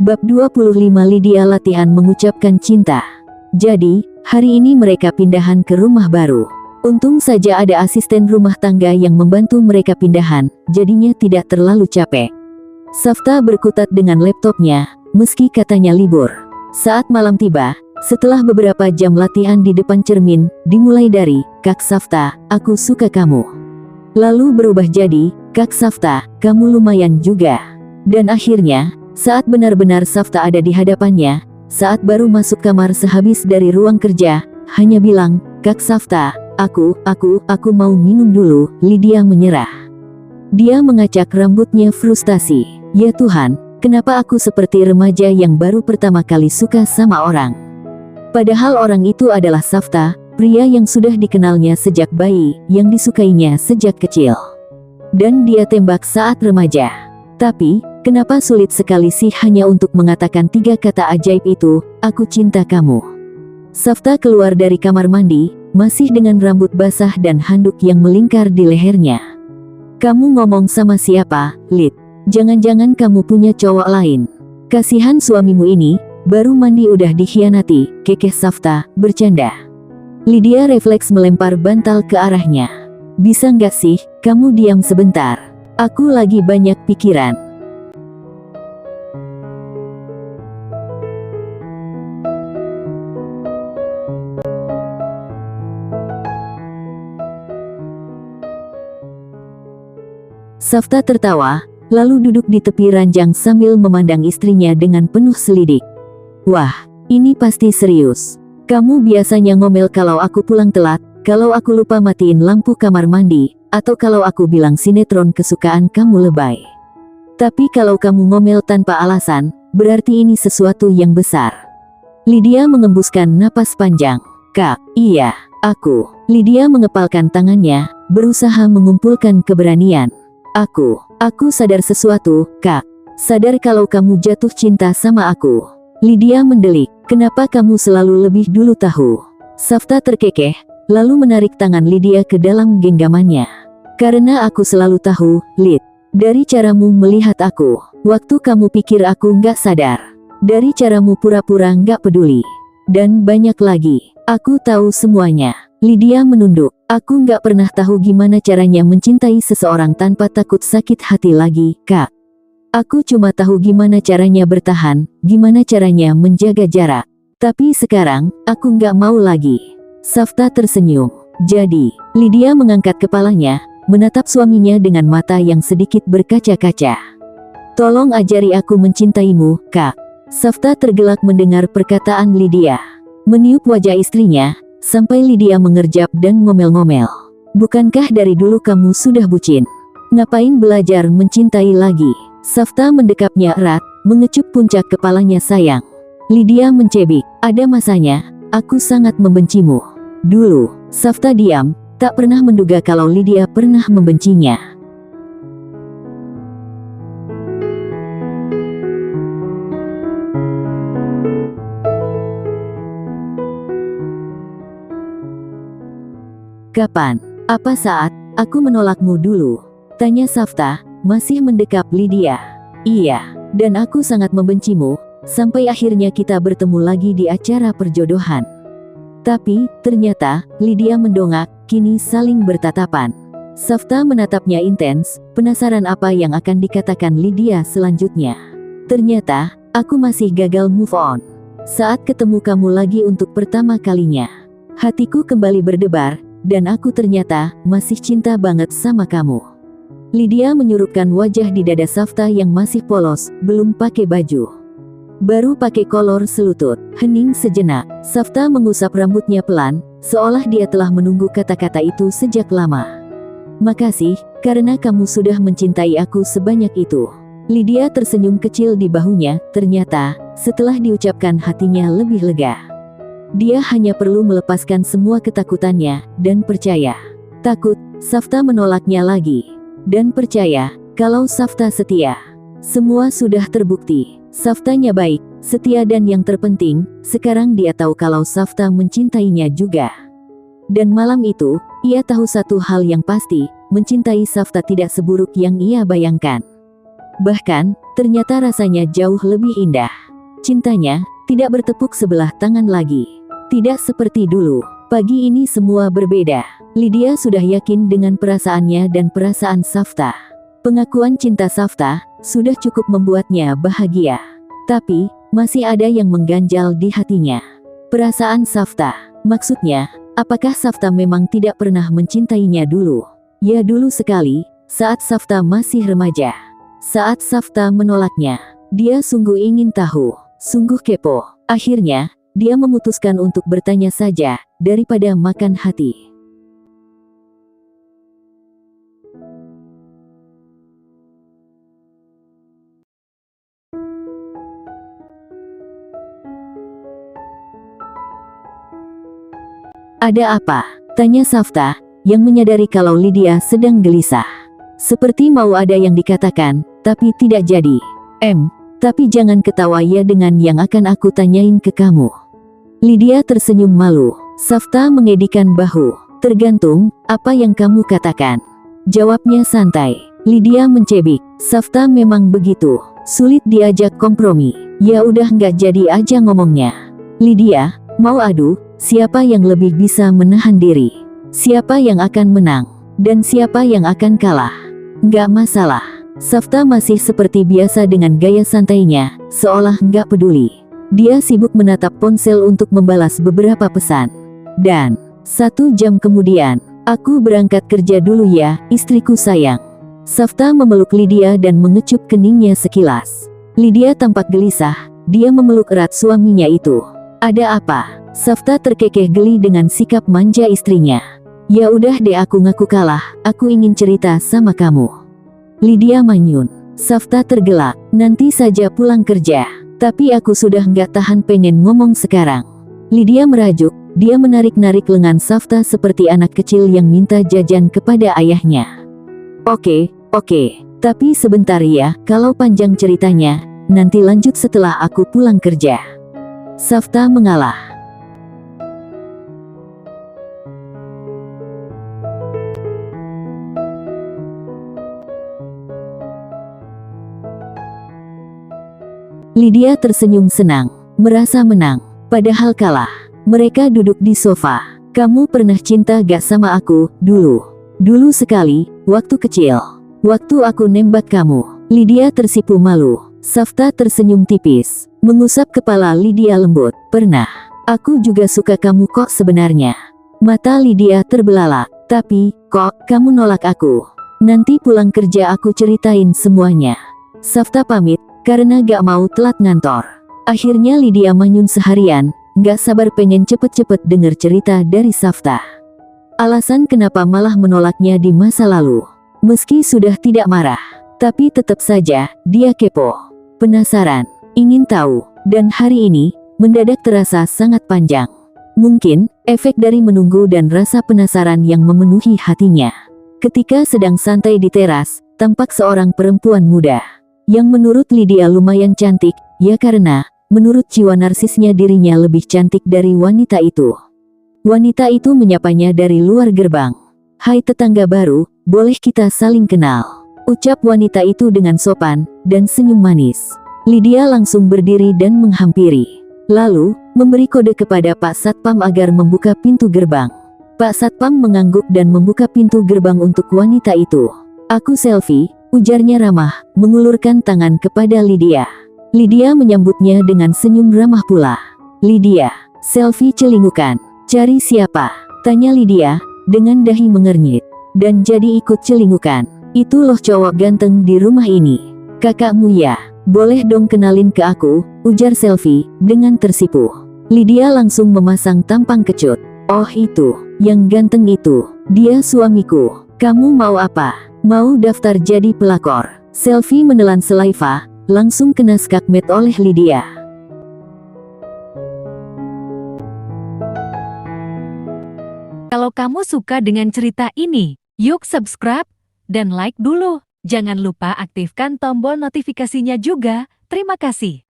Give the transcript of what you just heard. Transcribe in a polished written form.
Bab 25 Lydia latihan mengucapkan cinta. Jadi, hari ini mereka pindahan ke rumah baru. Untung saja ada asisten rumah tangga yang membantu mereka pindahan, jadinya tidak terlalu capek. Safta berkutat dengan laptopnya, meski katanya libur. Saat malam tiba, setelah beberapa jam latihan di depan cermin, dimulai dari, "Kak Safta, aku suka kamu." Lalu berubah jadi, "Kak Safta, kamu lumayan juga." Dan akhirnya, saat benar-benar Safta ada di hadapannya, saat baru masuk kamar sehabis dari ruang kerja, hanya bilang, "Kak Safta, aku mau minum dulu." Lydia menyerah. Dia mengacak rambutnya frustasi. "Ya Tuhan, kenapa aku seperti remaja yang baru pertama kali suka sama orang?" Padahal orang itu adalah Safta, pria yang sudah dikenalnya sejak bayi, yang disukainya sejak kecil. Dan dia tembak saat remaja. Tapi, kenapa sulit sekali sih hanya untuk mengatakan 3 kata ajaib itu, "Aku cinta kamu." Safta keluar dari kamar mandi, masih dengan rambut basah dan handuk yang melingkar di lehernya. "Kamu ngomong sama siapa, Lid? Jangan-jangan kamu punya cowok lain? Kasihan suamimu ini, baru mandi udah dikhianati," kekeh Safta, bercanda. Lydia refleks melempar bantal ke arahnya. "Bisa nggak sih, kamu diam sebentar? Aku lagi banyak pikiran." Safta tertawa, lalu duduk di tepi ranjang sambil memandang istrinya dengan penuh selidik. "Wah, ini pasti serius. Kamu biasanya ngomel kalau aku pulang telat, kalau aku lupa matiin lampu kamar mandi, atau kalau aku bilang sinetron kesukaan kamu lebay. Tapi kalau kamu ngomel tanpa alasan, berarti ini sesuatu yang besar." Lydia mengembuskan napas panjang. "Kak, iya, aku." Lydia mengepalkan tangannya, berusaha mengumpulkan keberanian. Aku sadar sesuatu, Kak. Sadar kalau kamu jatuh cinta sama aku." Lydia mendelik, "Kenapa kamu selalu lebih dulu tahu?" Safta terkekeh, lalu menarik tangan Lydia ke dalam genggamannya. "Karena aku selalu tahu, Lid. Dari caramu melihat aku, waktu kamu pikir aku nggak sadar. Dari caramu pura-pura nggak peduli. Dan banyak lagi. Aku tahu semuanya." Lydia menunduk. "Aku nggak pernah tahu gimana caranya mencintai seseorang tanpa takut sakit hati lagi, Kak. Aku cuma tahu gimana caranya bertahan, gimana caranya menjaga jarak. Tapi sekarang, aku nggak mau lagi." Safta tersenyum. "Jadi," Lydia mengangkat kepalanya, menatap suaminya dengan mata yang sedikit berkaca-kaca. "Tolong ajari aku mencintaimu, Kak." Safta tergelak mendengar perkataan Lydia. Meniup wajah istrinya, sampai Lydia mengerjap dan ngomel-ngomel. "Bukankah dari dulu kamu sudah bucin? Ngapain belajar mencintai lagi?" Safta mendekapnya erat, mengecup puncak kepalanya. "Sayang." Lydia mencebik, "Ada masanya, aku sangat membencimu." Dulu, Safta diam, tak pernah menduga kalau Lydia pernah membencinya. "Kapan? Apa saat aku menolakmu dulu?" tanya Safta, masih mendekap Lydia. "Iya, dan aku sangat membencimu, sampai akhirnya kita bertemu lagi di acara perjodohan." Tapi, ternyata, Lydia mendongak, kini saling bertatapan. Safta menatapnya intens, penasaran apa yang akan dikatakan Lydia selanjutnya. "Ternyata, aku masih gagal move on. Saat ketemu kamu lagi untuk pertama kalinya, hatiku kembali berdebar, dan aku ternyata masih cinta banget sama kamu." Lydia menyurutkan wajah di dada Safta yang masih polos, belum pakai baju. Baru pakai kolor selutut. Hening sejenak, Safta mengusap rambutnya pelan, seolah dia telah menunggu kata-kata itu sejak lama. "Makasih, karena kamu sudah mencintai aku sebanyak itu." Lydia tersenyum kecil di bahunya, ternyata, setelah diucapkan hatinya lebih lega. Dia hanya perlu melepaskan semua ketakutannya, dan percaya. Takut, Safta menolaknya lagi. Dan percaya, kalau Safta setia. Semua sudah terbukti. Saftanya baik, setia dan yang terpenting, sekarang dia tahu kalau Safta mencintainya juga. Dan malam itu, ia tahu satu hal yang pasti, mencintai Safta tidak seburuk yang ia bayangkan. Bahkan, ternyata rasanya jauh lebih indah. Cintanya tidak bertepuk sebelah tangan lagi. Tidak seperti dulu. Pagi ini semua berbeda. Lydia sudah yakin dengan perasaannya dan perasaan Safta. Pengakuan cinta Safta sudah cukup membuatnya bahagia. Tapi, masih ada yang mengganjal di hatinya. Perasaan Safta. Maksudnya, apakah Safta memang tidak pernah mencintainya dulu? Ya dulu sekali, saat Safta masih remaja. Saat Safta menolaknya, dia sungguh ingin tahu, sungguh kepo. Akhirnya, dia memutuskan untuk bertanya saja, daripada makan hati. Ada apa? Tanya Safta, yang menyadari kalau Lydia sedang gelisah. Seperti mau ada yang dikatakan, tapi tidak jadi. Tapi jangan ketawa ya dengan yang akan aku tanyain ke kamu. Lydia tersenyum malu. Safta mengedikan bahu. Tergantung, apa yang kamu katakan. Jawabnya santai. Lydia mencebik. Safta memang begitu. Sulit diajak kompromi. Ya udah nggak jadi aja ngomongnya. Lydia, mau adu? Siapa yang lebih bisa menahan diri? Siapa yang akan menang? Dan siapa yang akan kalah? Nggak masalah. Safta masih seperti biasa dengan gaya santainya, seolah nggak peduli. Dia sibuk menatap ponsel untuk membalas beberapa pesan. Dan 1 jam kemudian, aku berangkat kerja dulu ya, istriku sayang. Safta memeluk Lydia dan mengecup keningnya sekilas. Lydia tampak gelisah, dia memeluk erat suaminya itu. Ada apa? Safta terkekeh geli dengan sikap manja istrinya. Ya udah deh aku ngaku kalah, aku ingin cerita sama kamu. Lydia manyun. Safta tergelak, nanti saja pulang kerja. Tapi aku sudah nggak tahan pengen ngomong sekarang. Lydia merajuk, dia menarik-narik lengan Safta seperti anak kecil yang minta jajan kepada ayahnya. Oke, tapi sebentar ya, kalau panjang ceritanya, nanti lanjut setelah aku pulang kerja. Safta mengalah. Lydia tersenyum senang, merasa menang. Padahal kalah. Mereka duduk di sofa. Kamu pernah cinta gak sama aku, dulu? Dulu sekali, waktu kecil. Waktu aku nembak kamu. Lydia tersipu malu. Safta tersenyum tipis, mengusap kepala Lydia lembut. Pernah. Aku juga suka kamu kok sebenarnya. Mata Lydia terbelalak. Tapi, kok, kamu nolak aku? Nanti pulang kerja aku ceritain semuanya. Safta pamit, karena gak mau telat ngantor. Akhirnya Lydia manyun seharian, gak sabar pengen cepet-cepet denger cerita dari Safta. Alasan kenapa malah menolaknya di masa lalu. Meski sudah tidak marah, tapi tetap saja, dia kepo. Penasaran, ingin tahu, dan hari ini, mendadak terasa sangat panjang. Mungkin, efek dari menunggu dan rasa penasaran yang memenuhi hatinya. Ketika sedang santai di teras, tampak seorang perempuan muda. Yang menurut Lydia lumayan cantik, ya karena, menurut jiwa narsisnya dirinya lebih cantik dari wanita itu. Wanita itu menyapanya dari luar gerbang. Hai tetangga baru, boleh kita saling kenal? Ucap wanita itu dengan sopan, dan senyum manis. Lydia langsung berdiri dan menghampiri. Lalu, memberi kode kepada Pak Satpam agar membuka pintu gerbang. Pak Satpam mengangguk dan membuka pintu gerbang untuk wanita itu. Aku selfie, ujarnya ramah, mengulurkan tangan kepada Lydia. Lydia menyambutnya dengan senyum ramah pula. Lydia, selfie celingukan. Cari siapa? Tanya Lydia, dengan dahi mengernyit. Dan jadi ikut celingukan. Itu loh cowok ganteng di rumah ini. Kakakmu ya? Boleh dong kenalin ke aku, ujar selfie, dengan tersipu. Lydia langsung memasang tampang kecut. Oh itu, yang ganteng itu, dia suamiku. Kamu mau apa? Mau daftar jadi pelakor? Selfie menelan selaiva, langsung kena skakmat oleh Lydia. Kalau kamu suka dengan cerita ini, yuk subscribe dan like dulu. Jangan lupa aktifkan tombol notifikasinya juga. Terima kasih.